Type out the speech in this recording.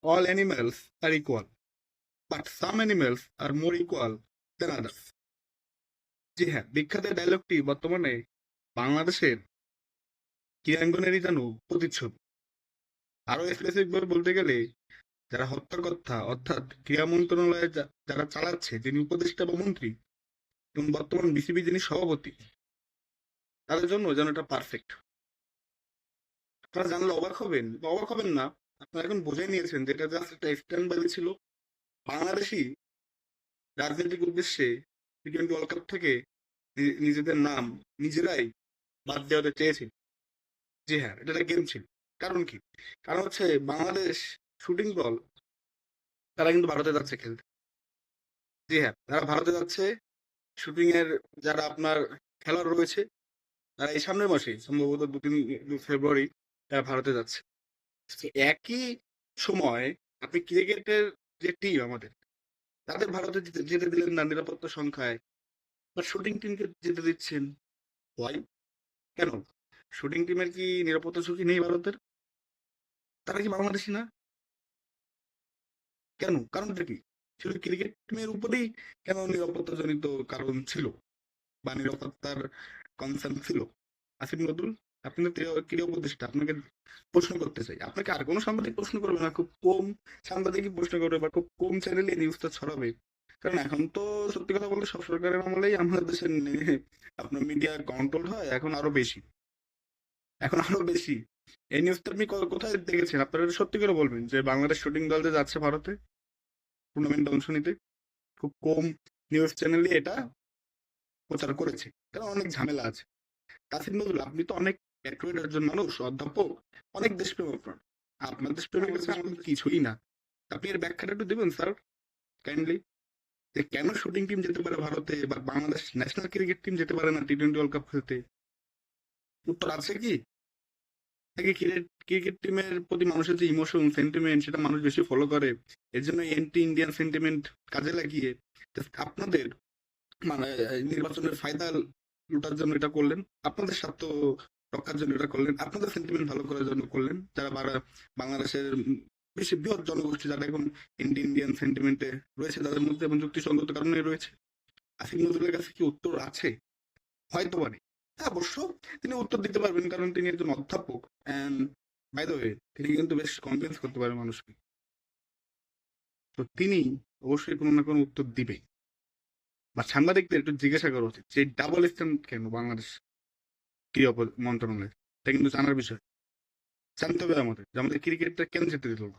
all animals are equal, but some animals are more equal than others. জি হ্যাঁ, বিখ্যাত ডায়লগটি বর্তমানে বাংলাদেশের ক্রীড়াঙ্গনেরই যেন প্রতিচ্ছবি। আরো স্পেসিফিক ভাবে বলতে গেলে যারা হত্যাকর্তা অর্থাৎ ক্রীড়া মন্ত্রণালয়ে যারা চালাচ্ছে, যিনি উপদেষ্টা বা মন্ত্রী এবং বর্তমান বিসিবি যিনি সভাপতি, তাদের জন্য যেন এটা পারফেক্ট। আপনারা জানলে অবাক হবেন বা অবাক হবেন না, আপনারা এখন বুঝে নিয়েছেন যে এটা জাস্ট একটা স্ট্যান্ড বাই ছিল। বাংলাদেশি রাজনৈতিক উদ্দেশ্যে টি-20 ওয়ার্ল্ড কাপ থেকে নিজেদের নাম নিজেরাই বাদ দেওয়াতে চেয়েছে। জি হ্যাঁ, এটা একটা গেম ছিল। কারণ কি? কারণ হচ্ছে বাংলাদেশ শুটিং দল তারা কিন্তু ভারতে যাচ্ছে খেলতে। জি হ্যাঁ, তারা ভারতে যাচ্ছে। শুটিং এর যারা আপনার খেলোয়াড় রয়েছে তারা এই সামনের মাসেই সম্ভবত 2-3 ফেব্রুয়ারি তারা ভারতে যাচ্ছে। তো একই সময় আপনি ক্রিকেটের যে টিম আমাদের, তাদের ভারতে যেতে দিলেন না নিরাপত্তা সংখ্যায়, বা শুটিং টিমকে যেতে দিচ্ছেন। হোয়াই? কেন? শুটিং টিমের কি নিরাপত্তা ঝুঁকি নেই ভারতের? তারা কি বাংলাদেশী না? কেন? কারণটা কি? শুধু ক্রিকেট টিমের উপরেই কেন নিরাপত্তাজনিত কারণ ছিল বা নিরাপত্তার কনসার্ন ছিল? আসিফ নজরুল, আপনি তো ক্রীড়া উপদেষ্টা, আপনাকে প্রশ্ন করতে চাই। আপনাকে আর কোনো সাংবাদিক প্রশ্ন করবে না, খুব কম সাংবাদিকই প্রশ্ন করবে বা খুব কম চ্যানেলে এই নিউজটা ছড়াবে। কারণ এখন তো সত্যি কথা বলতে সব সরকারের আমলেই আমাদের দেশের আপনার মিডিয়া কন্ট্রোল হয় এখন আরো বেশি। এখন আরো বেশি। এই নিউজটা আপনি কোথায় দেখেছেন? আপনারা এটা সত্যি করে বলবেন যে বাংলাদেশ শুটিং দল যে যাচ্ছে ভারতে টুর্নামেন্টে অংশ নিতে। খুব কম নিউজ চ্যানেলই এটা প্রচার করেছে। কারণ অনেক ঝামেলা আছে। তাসিম নজরুল, আপনি তো অনেক প্যাট্রিয়ট একজন মানুষ, অধ্যাপক, অনেক দেশপ্রেম আপনার। আপনার দেশপ্রেমের কাছে আমাদের কিছুই না। আপনি এর ব্যাখ্যাটা একটু দেবেন স্যার, কাইন্ডলি, যে কেন শুটিং টিম যেতে পারে ভারতে বা বাংলাদেশ ন্যাশনাল ক্রিকেট টিম যেতে পারে না টি-20 ওয়ার্ল্ড কাপ খেলতে? উত্তর আছে কি? নাকি ক্রিকেট টিমের প্রতি মানুষের যে ইমোশন সেন্টিমেন্ট সেটা মানুষ বেশি ফলো করে, এর জন্য এন্টি ইন্ডিয়ান সেন্টিমেন্ট কাজে লাগিয়ে just আপনাদের মানে নির্বাচনের ফায়দা লুটার জন্য এটা করলেন, আপনাদের স্বার্থ রক্ষার জন্য এটা করলেন, আপনাদের সেন্টিমেন্ট ভালো করার জন্য করলেন, যারা বাংলাদেশের বেশি বৃহৎ জনগোষ্ঠী যারা এখন ইন্ডিয়ান সেন্টিমেন্টে রয়েছে তাদের মধ্যে এবং যুক্তিসঙ্গত কারণে রয়েছে। আসিফ নজরুলের কাছে কি উত্তর আছে? হয়তো পারে। হ্যাঁ, অবশ্য তিনি উত্তর দিতে পারবেন কারণ তিনি একজন অধ্যাপক, অ্যান্ড বাই দ্য ওয়ে তিনি কিন্তু বেশ কনভিন্স করতে পারেন মানুষকে। তো তিনি অবশ্যই কোনো না কোনো উত্তর দিবে, বা সাংবাদিকদের একটু জিজ্ঞাসা করা উচিত যে ডাবল স্ট্যান্ড কেন বাংলাদেশ ক্রীড়া মন্ত্রণালয়, এটা কিন্তু জানার বিষয়। জানতে হবে আমাদের যে আমাদের ক্রিকেটটা কেন যেতে দিল না।